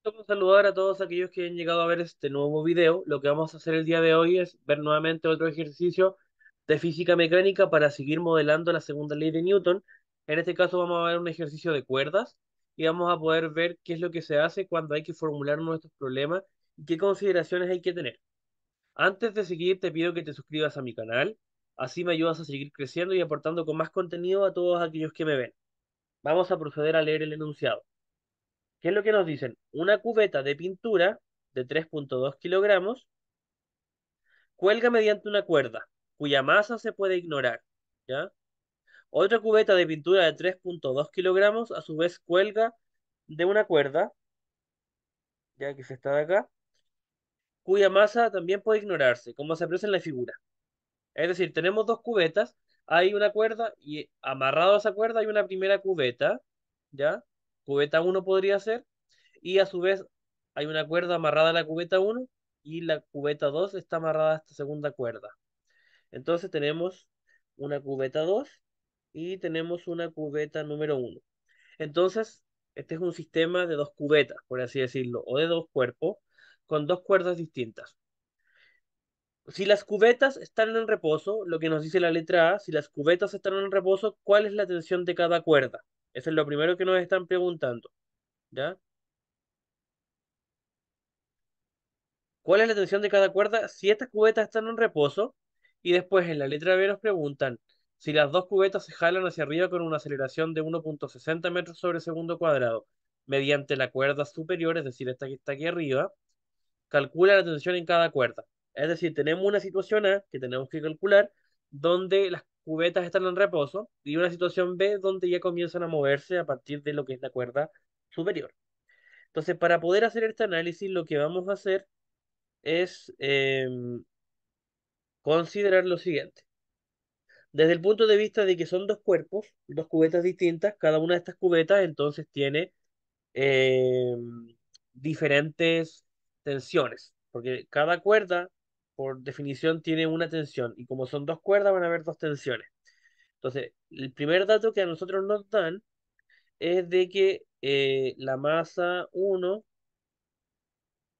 Quiero saludar a todos aquellos que han llegado a ver este nuevo video. Lo que vamos a hacer el día de hoy es ver nuevamente otro ejercicio de física mecánica para seguir modelando la segunda ley de Newton. En este caso vamos a ver un ejercicio de cuerdas y vamos a poder ver qué es lo que se hace cuando hay que formular nuestros problemas y qué consideraciones hay que tener. Antes de seguir, te pido que te suscribas a mi canal, así me ayudas a seguir creciendo y aportando con más contenido a todos aquellos que me ven. Vamos a proceder a leer el enunciado. ¿Qué es lo que nos dicen? Una cubeta de pintura de 3,2 kilogramos cuelga mediante una cuerda, cuya masa se puede ignorar. ¿Ya? Otra cubeta de pintura de 3,2 kilogramos a su vez cuelga de una cuerda, ya que se está de acá, cuya masa también puede ignorarse, como se aprecia en la figura. Es decir, tenemos dos cubetas, hay una cuerda y amarrado a esa cuerda hay una primera cubeta, ¿ya? Cubeta uno podría ser, y a su vez hay una cuerda amarrada a la cubeta uno y la cubeta 2 está amarrada a esta segunda cuerda. Entonces tenemos una cubeta 2 y tenemos una cubeta número uno. Entonces, este es un sistema de dos cubetas, por así decirlo, o de dos cuerpos con dos cuerdas distintas. Si las cubetas están en reposo, lo que nos dice la letra A, si las cubetas están en reposo, ¿cuál es la tensión de cada cuerda? Eso es lo primero que nos están preguntando, ¿ya? ¿Cuál es la tensión de cada cuerda si estas cubetas están en reposo? Y después en la letra B nos preguntan si las dos cubetas se jalan hacia arriba con una aceleración de 1,60 metros sobre segundo cuadrado mediante la cuerda superior, es decir, esta que está aquí arriba, calcula la tensión en cada cuerda. Es decir, tenemos una situación A que tenemos que calcular donde las cubetas están en reposo y una situación B donde ya comienzan a moverse a partir de lo que es la cuerda superior. Entonces, para poder hacer este análisis, lo que vamos a hacer es considerar lo siguiente. Desde el punto de vista de que son dos cuerpos, dos cubetas distintas, cada una de estas cubetas entonces tiene diferentes tensiones, porque cada cuerda, por definición, tiene una tensión, y como son dos cuerdas, van a haber dos tensiones. Entonces, el primer dato que a nosotros nos dan es de que la masa uno,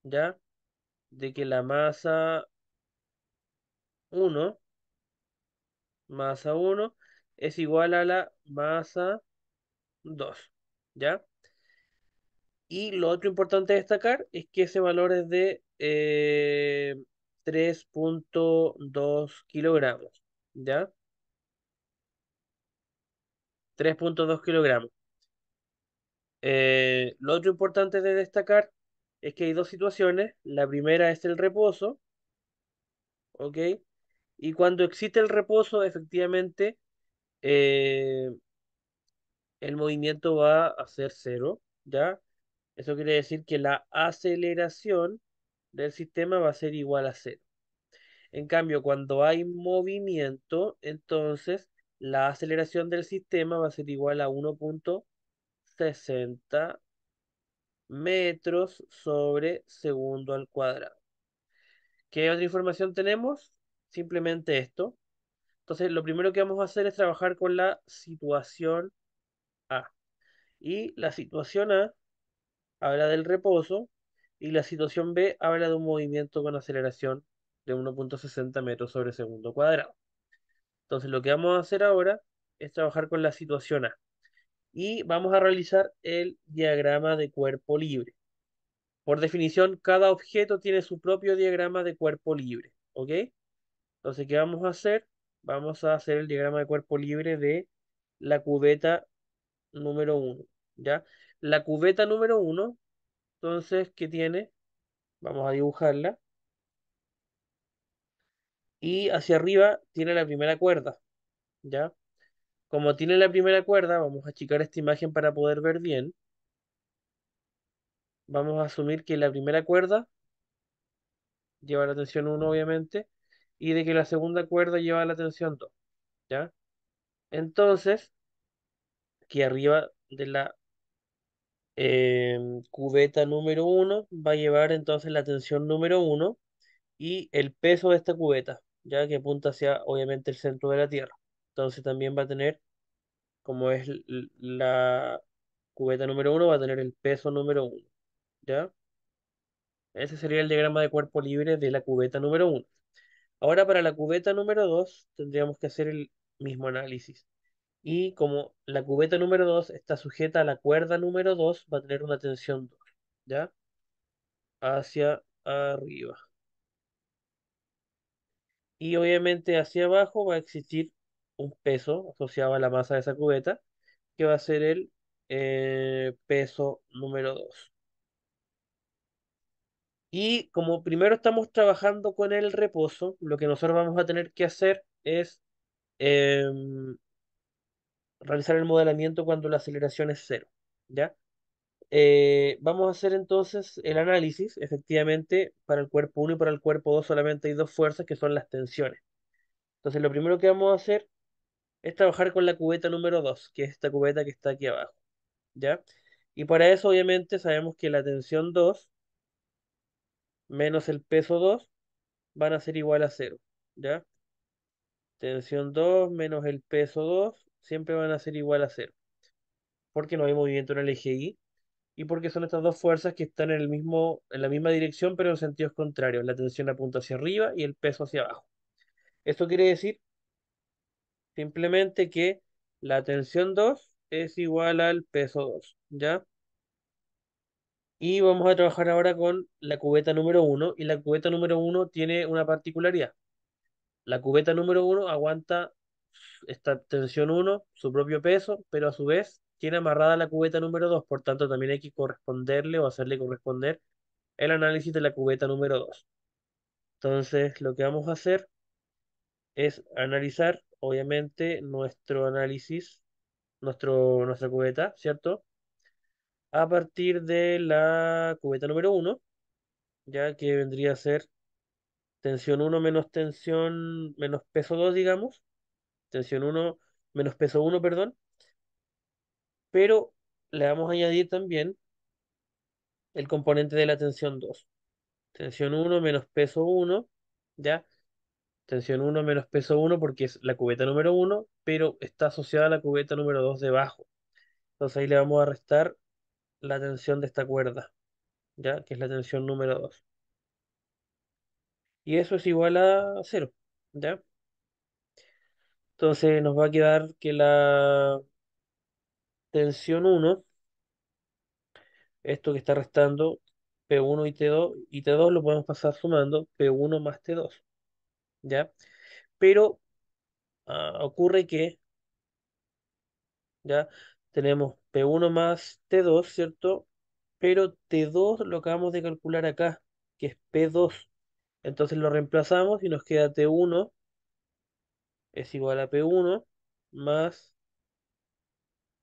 ¿ya? De que la uno masa uno es igual a la masa 2, ¿ya? Y lo otro importante destacar es que ese valor es de 3,2 kilogramos, ¿ya? 3,2 kilogramos. Lo otro importante de destacar es que hay dos situaciones. La primera es el reposo, ¿ok? Y cuando existe el reposo, efectivamente, eh, el movimiento va a ser cero, ¿ya? Eso quiere decir que la aceleración del sistema va a ser igual a cero. En cambio, cuando hay movimiento, entonces la aceleración del sistema va a ser igual a 1,60 metros sobre segundo al cuadrado. ¿Qué otra información tenemos? Simplemente esto. Entonces, lo primero que vamos a hacer es trabajar con la situación A. Y la situación A habla del reposo y la situación B habla de un movimiento con aceleración de 1,60 metros sobre segundo cuadrado. Entonces lo que vamos a hacer ahora es trabajar con la situación A y vamos a realizar el diagrama de cuerpo libre. Por definición, cada objeto tiene su propio diagrama de cuerpo libre, ¿ok? Entonces, ¿qué vamos a hacer? Vamos a hacer el diagrama de cuerpo libre de la cubeta número uno, ¿ya? La cubeta número uno, entonces, ¿qué tiene? Vamos a dibujarla. Y hacia arriba tiene la primera cuerda, ¿ya? Como tiene la primera cuerda, vamos a achicar esta imagen para poder ver bien. Vamos a asumir que la primera cuerda lleva la tensión uno obviamente, y de que la segunda cuerda lleva la tensión 2, ¿ya? Entonces, aquí arriba de la cubeta número uno va a llevar entonces la tensión número uno y el peso de esta cubeta, ya que apunta hacia obviamente el centro de la Tierra. Entonces también va a tener, como es la cubeta número uno, va a tener el peso número uno. ¿ya? Ese sería el diagrama de cuerpo libre de la cubeta número uno. Ahora para la cubeta número 2 tendríamos que hacer el mismo análisis. Y como la cubeta número 2 está sujeta a la cuerda número 2 va a tener una tensión 2, ¿ya? Hacia arriba. Y obviamente hacia abajo va a existir un peso asociado a la masa de esa cubeta, que va a ser el peso número 2. Y como primero estamos trabajando con el reposo, lo que nosotros vamos a tener que hacer es realizar el modelamiento cuando la aceleración es cero, ¿ya? Vamos a hacer entonces el análisis. Efectivamente, para el cuerpo uno y para el cuerpo 2 solamente hay dos fuerzas que son las tensiones. Entonces, lo primero que vamos a hacer es trabajar con la cubeta número 2 que es esta cubeta que está aquí abajo, ¿ya? Y para eso, obviamente, sabemos que la tensión 2 menos el peso 2 van a ser igual a cero, ¿ya? Tensión 2 menos el peso 2 siempre van a ser igual a cero, porque no hay movimiento en el eje Y y porque son estas dos fuerzas que están en la misma dirección, pero en sentidos contrarios. La tensión apunta hacia arriba y el peso hacia abajo. Esto quiere decir simplemente que la tensión 2 es igual al peso 2, ¿ya? Y vamos a trabajar ahora con la cubeta número uno. Y la cubeta número uno tiene una particularidad. La cubeta número uno aguanta esta tensión uno su propio peso, pero a su vez tiene amarrada la cubeta número 2. Por tanto, también hay que corresponderle o hacerle corresponder el análisis de la cubeta número 2. Entonces, lo que vamos a hacer es analizar, obviamente, nuestro análisis, nuestra cubeta, ¿cierto? A partir de la cubeta número uno, ya que vendría a ser tensión uno menos tensión menos peso 2, digamos. Tensión uno menos peso uno, perdón. Pero le vamos a añadir también el componente de la tensión 2. Tensión uno menos peso uno, ¿ya? Tensión uno menos peso uno porque es la cubeta número uno, pero está asociada a la cubeta número 2 debajo. Entonces ahí le vamos a restar la tensión de esta cuerda, ¿ya? Que es la tensión número 2. Y eso es igual a cero, ¿ya? Entonces nos va a quedar que la tensión uno, esto que está restando P1 y T2, y T2 lo podemos pasar sumando P1 más T2, ¿ya? Pero ocurre que ya tenemos P1 más T2, ¿cierto? Pero T2 lo acabamos de calcular acá, que es P2. Entonces lo reemplazamos y nos queda T1 es igual a P1 más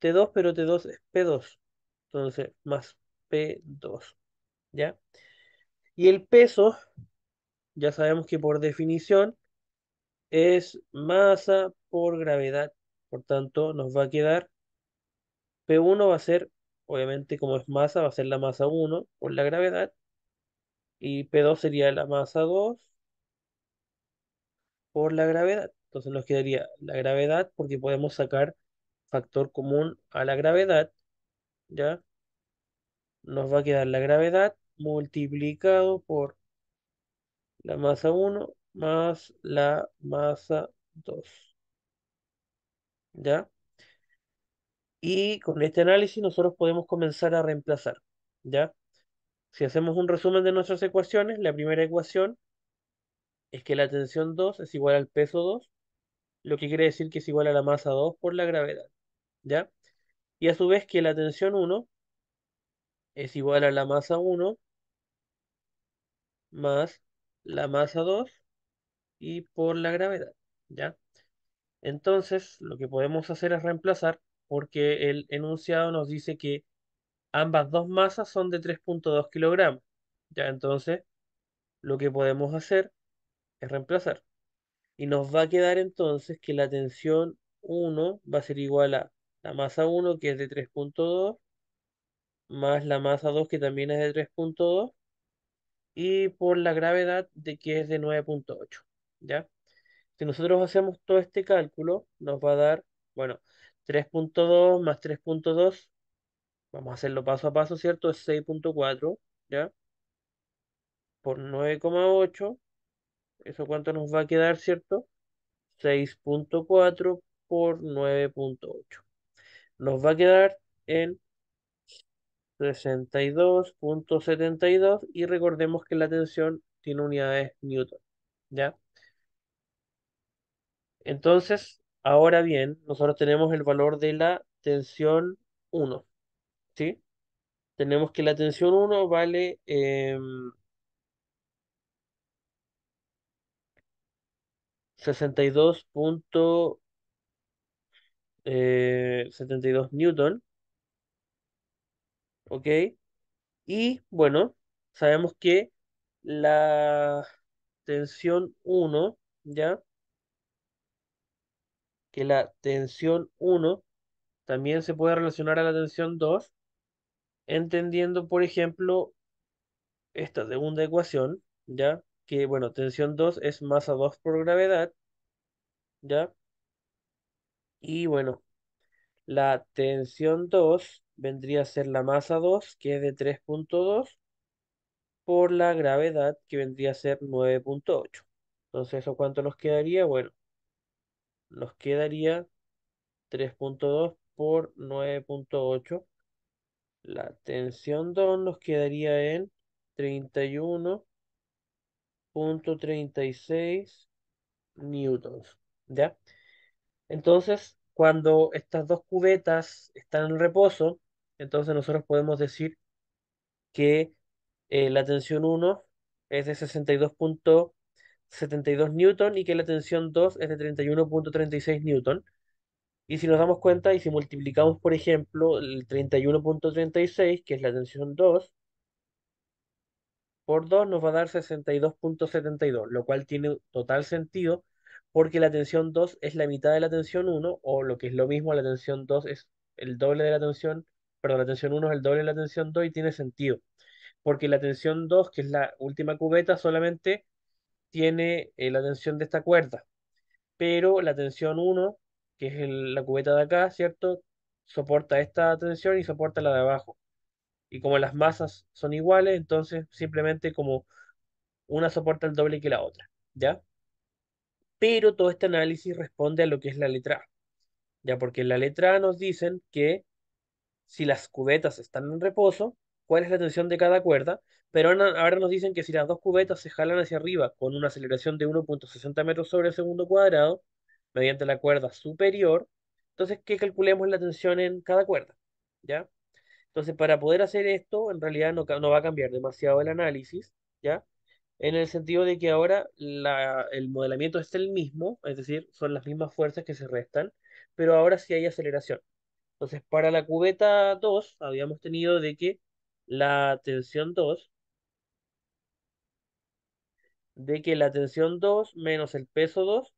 T2, pero T2 es P2. Entonces, más P2, ¿ya? Y el peso, ya sabemos que por definición es masa por gravedad. Por tanto, nos va a quedar P1 va a ser, obviamente como es masa, va a ser la masa 1 por la gravedad. Y P2 sería la masa 2 por la gravedad. Entonces nos quedaría la gravedad porque podemos sacar factor común a la gravedad, ¿ya? Nos va a quedar la gravedad multiplicado por la masa uno más la masa 2, ¿ya? Y con este análisis nosotros podemos comenzar a reemplazar, ¿ya? Si hacemos un resumen de nuestras ecuaciones, la primera ecuación es que la tensión 2 es igual al peso 2, lo que quiere decir que es igual a la masa 2 por la gravedad, ¿ya? Y a su vez que la tensión uno es igual a la masa uno más la masa 2 y por la gravedad, ¿ya? Entonces, lo que podemos hacer es reemplazar porque el enunciado nos dice que ambas dos masas son de 3,2 kilogramos, ¿ya? Entonces, lo que podemos hacer es reemplazar. Y nos va a quedar entonces que la tensión uno va a ser igual a la masa uno que es de 3,2 más la masa 2 que también es de 3,2 y por la gravedad de que es de 9,8, ¿ya? Si nosotros hacemos todo este cálculo, nos va a dar, bueno, 3,2 más 3,2, vamos a hacerlo paso a paso, ¿cierto? Es 6,4. ¿ya? Por 9,8. ¿Eso cuánto nos va a quedar, cierto? 6,4 por 9,8. Nos va a quedar en 62,72 y recordemos que la tensión tiene unidades Newton, ¿ya? Entonces, ahora bien, nosotros tenemos el valor de la tensión 1, ¿sí? Tenemos que la tensión 1 vale 62,72 Newton, ¿ok? Y bueno, sabemos que la tensión 1, ¿ya? Que la tensión 1 también se puede relacionar a la tensión 2, entendiendo, por ejemplo, esta segunda ecuación, ¿ya? Que, bueno, tensión 2 es masa 2 por gravedad, ¿ya? Y bueno, la tensión 2 vendría a ser la masa 2 que es de 3,2, por la gravedad, que vendría a ser 9,8. Entonces, ¿eso cuánto nos quedaría? Bueno, nos quedaría 3,2 por 9,8. La tensión 2 nos quedaría en 31,36 newtons, ¿ya? Entonces, cuando estas dos cubetas están en reposo, entonces nosotros podemos decir que la tensión 1 es de 62,72 newton y que la tensión 2 es de 31,36 newton. Y si nos damos cuenta y si multiplicamos, por ejemplo, el 31,36, que es la tensión 2, por 2 nos va a dar 62,72, lo cual tiene total sentido porque la tensión 2 es la mitad de la tensión 1, o lo que es lo mismo, la tensión 2 es el doble de la tensión, perdón, la tensión 1 es el doble de la tensión 2 y tiene sentido, porque la tensión 2, que es la última cubeta, solamente tiene la tensión de esta cuerda, pero la tensión 1, que es la cubeta de acá, ¿cierto? Soporta esta tensión y soporta la de abajo. Y como las masas son iguales, entonces simplemente como una soporta el doble que la otra, ¿ya? Pero todo este análisis responde a lo que es la letra A, ¿ya? Porque en la letra A nos dicen que si las cubetas están en reposo, cuál es la tensión de cada cuerda, pero ahora nos dicen que si las dos cubetas se jalan hacia arriba con una aceleración de 1,60 metros sobre segundo cuadrado, mediante la cuerda superior, entonces que calculemos la tensión en cada cuerda, ¿ya? Entonces, para poder hacer esto, en realidad no va a cambiar demasiado el análisis, ¿ya? En el sentido de que ahora el modelamiento es el mismo, es decir, son las mismas fuerzas que se restan, pero ahora sí hay aceleración. Entonces, para la cubeta 2 habíamos tenido de que la tensión 2, menos el peso 2,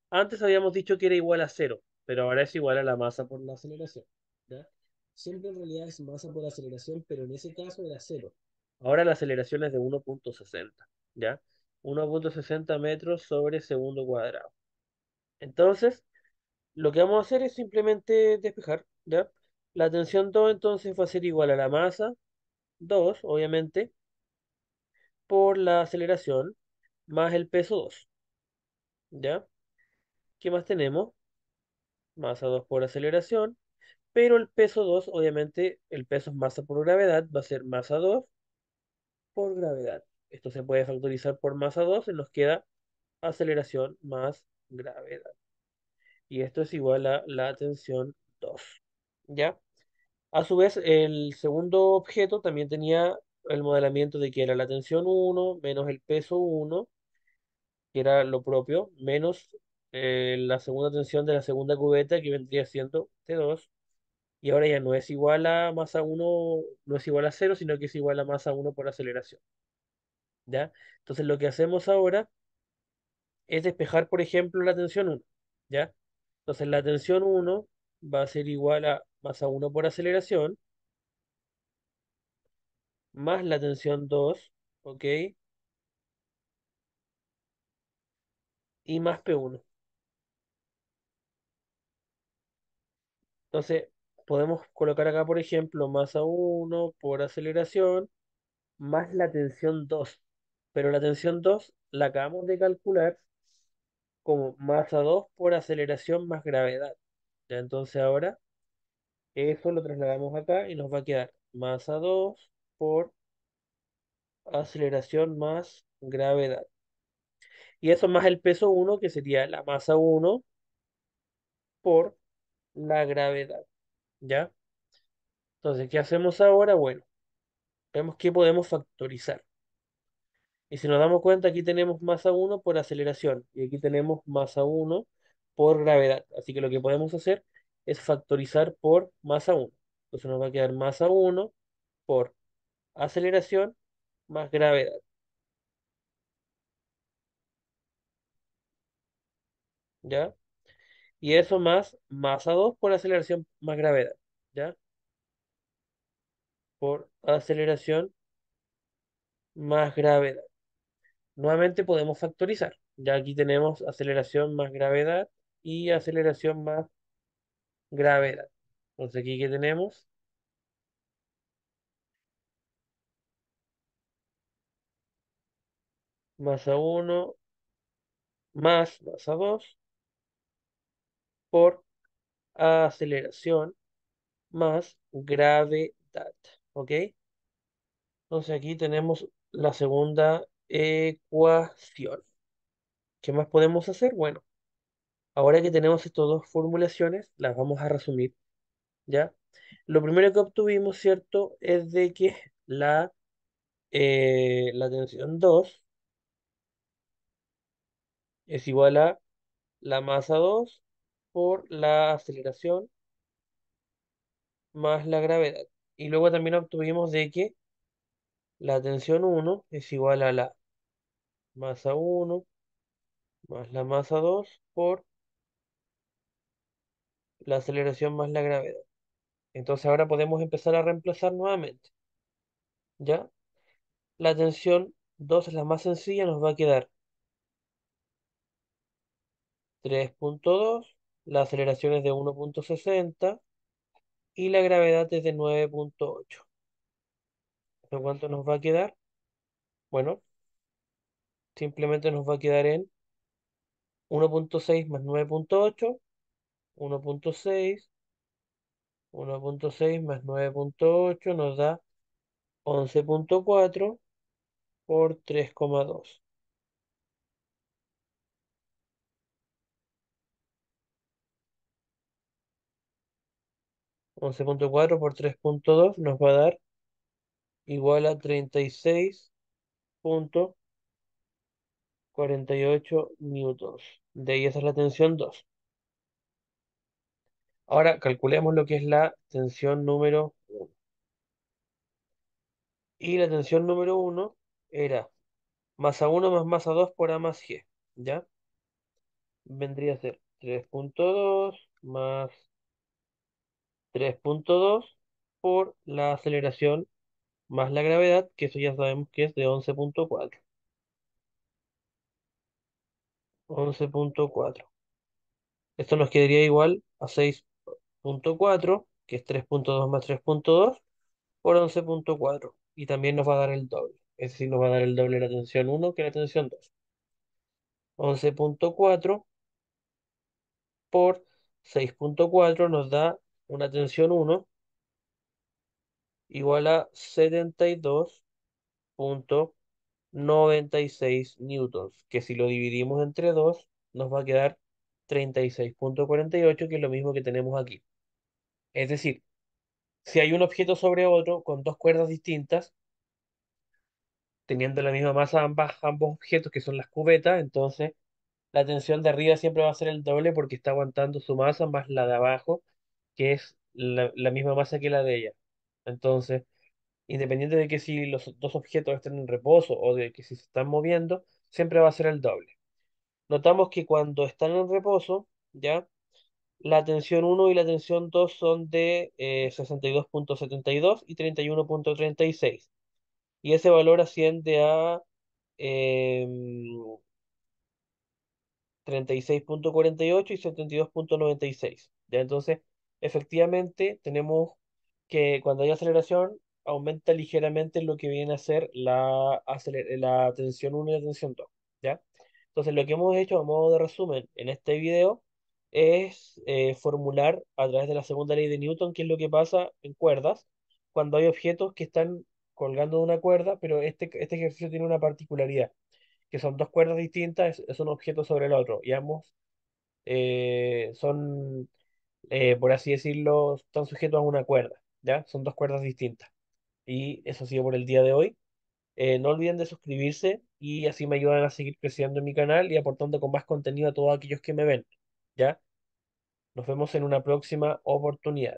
antes habíamos dicho que era igual a cero, pero ahora es igual a la masa por la aceleración, ¿ya? Siempre en realidad es masa por aceleración, pero en ese caso era cero. Ahora la aceleración es de 1,60, ¿ya? 1,60 metros sobre segundo cuadrado. Entonces, lo que vamos a hacer es simplemente despejar, ¿ya? La tensión 2 entonces va a ser igual a la masa 2, obviamente, por la aceleración, más el peso 2, ¿ya? ¿Qué más tenemos? Masa 2 por aceleración, pero el peso 2, obviamente, el peso es masa por gravedad, va a ser masa 2 por gravedad. Esto se puede factorizar por masa 2 y nos queda aceleración más gravedad. Y esto es igual a la tensión 2, ¿ya? A su vez, el segundo objeto también tenía el modelamiento de que era la tensión 1 menos el peso 1, que era lo propio, menos la segunda tensión de la segunda cubeta, que vendría siendo T2. Y ahora ya no es igual a masa 1, no es igual a cero, sino que es igual a masa 1 por aceleración, ¿ya? Entonces lo que hacemos ahora es despejar, por ejemplo, la tensión 1, ¿ya? Entonces la tensión 1 va a ser igual a masa 1 por aceleración, más la tensión 2, ¿ok? Y más P1. Entonces podemos colocar acá, por ejemplo, masa 1 por aceleración, más la tensión 2. Pero la tensión 2 la acabamos de calcular como masa 2 por aceleración más gravedad. Ya, entonces ahora eso lo trasladamos acá y nos va a quedar masa 2 por aceleración más gravedad. Y eso más el peso 1 que sería la masa 1 por la gravedad. ¿Ya? Entonces, ¿qué hacemos ahora? Bueno, vemos que podemos factorizar. Y si nos damos cuenta, aquí tenemos masa 1 por aceleración y aquí tenemos masa 1 por gravedad. Así que lo que podemos hacer es factorizar por masa 1. Entonces nos va a quedar masa 1 por aceleración más gravedad. ¿Ya? Y eso más masa 2 por aceleración más gravedad. ¿Ya? Por aceleración más gravedad. Nuevamente podemos factorizar. Ya aquí tenemos aceleración más gravedad y aceleración más gravedad. Entonces aquí que tenemos masa 1 más masa 2 por aceleración más gravedad. ¿Ok? Entonces aquí tenemos la segunda ecuación. ¿Qué más podemos hacer? Bueno, ahora que tenemos estas dos formulaciones, las vamos a resumir, ¿ya? Lo primero que obtuvimos, ¿cierto? Es de que la tensión 2 es igual a la masa 2 por la aceleración más la gravedad. Y luego también obtuvimos de que la tensión 1 es igual a la masa 1 más la masa 2 por la aceleración más la gravedad. Entonces ahora podemos empezar a reemplazar nuevamente. ¿Ya? La tensión 2 es la más sencilla, nos va a quedar 3,2, la aceleración es de 1,60 y la gravedad es de 9,8. ¿De cuánto nos va a quedar? Bueno, simplemente nos va a quedar en 1,6 más 9,8, 1,6, 1,6 más 9,8 nos da 11,4 por 3,2. 11,4 por 3,2 nos va a dar igual a 36,48 newtons. De ahí esa es la tensión 2. Ahora calculemos lo que es la tensión número 1. Y la tensión número 1 era masa 1 más masa 2 por A más G. ¿Ya? Vendría a ser 3,2 más 3,2 por la aceleración más la gravedad, que eso ya sabemos que es de 11,4. 11,4. Esto nos quedaría igual a 6,4, que es 3,2 más 3,2 por 11,4. Y también nos va a dar el doble. Es decir, nos va a dar el doble la tensión 1 que la tensión 2. 11,4 por 6,4 nos da una tensión 1 igual a 72,96 newtons, que si lo dividimos entre 2 nos va a quedar 36,48, que es lo mismo que tenemos aquí. Es decir, si hay un objeto sobre otro con dos cuerdas distintas, teniendo la misma masa ambos objetos, que son las cubetas, entonces la tensión de arriba siempre va a ser el doble porque está aguantando su masa más la de abajo, que es la misma masa que la de ella. Entonces, independiente de que si los dos objetos estén en reposo o de que si se están moviendo, siempre va a ser el doble. Notamos que cuando están en reposo, ¿ya? La tensión 1 y la tensión 2 son de 62,72 y 31,36. Y ese valor asciende a em, 36,48 y 72,96. ¿Ya? Entonces, efectivamente, tenemos que cuando hay aceleración, aumenta ligeramente lo que viene a ser la tensión uno y la tensión 2, ¿ya? Entonces, lo que hemos hecho a modo de resumen en este video es formular a través de la segunda ley de Newton qué es lo que pasa en cuerdas cuando hay objetos que están colgando de una cuerda, pero este ejercicio tiene una particularidad, que son dos cuerdas distintas, es un objeto sobre el otro, y ambos son, por así decirlo, están sujetos a una cuerda, ¿ya? Son dos cuerdas distintas. Y eso ha sido por el día de hoy. No olviden de suscribirse y así me ayudan a seguir creciendo en mi canal y aportando con más contenido a todos aquellos que me ven, ¿ya? Nos vemos en una próxima oportunidad.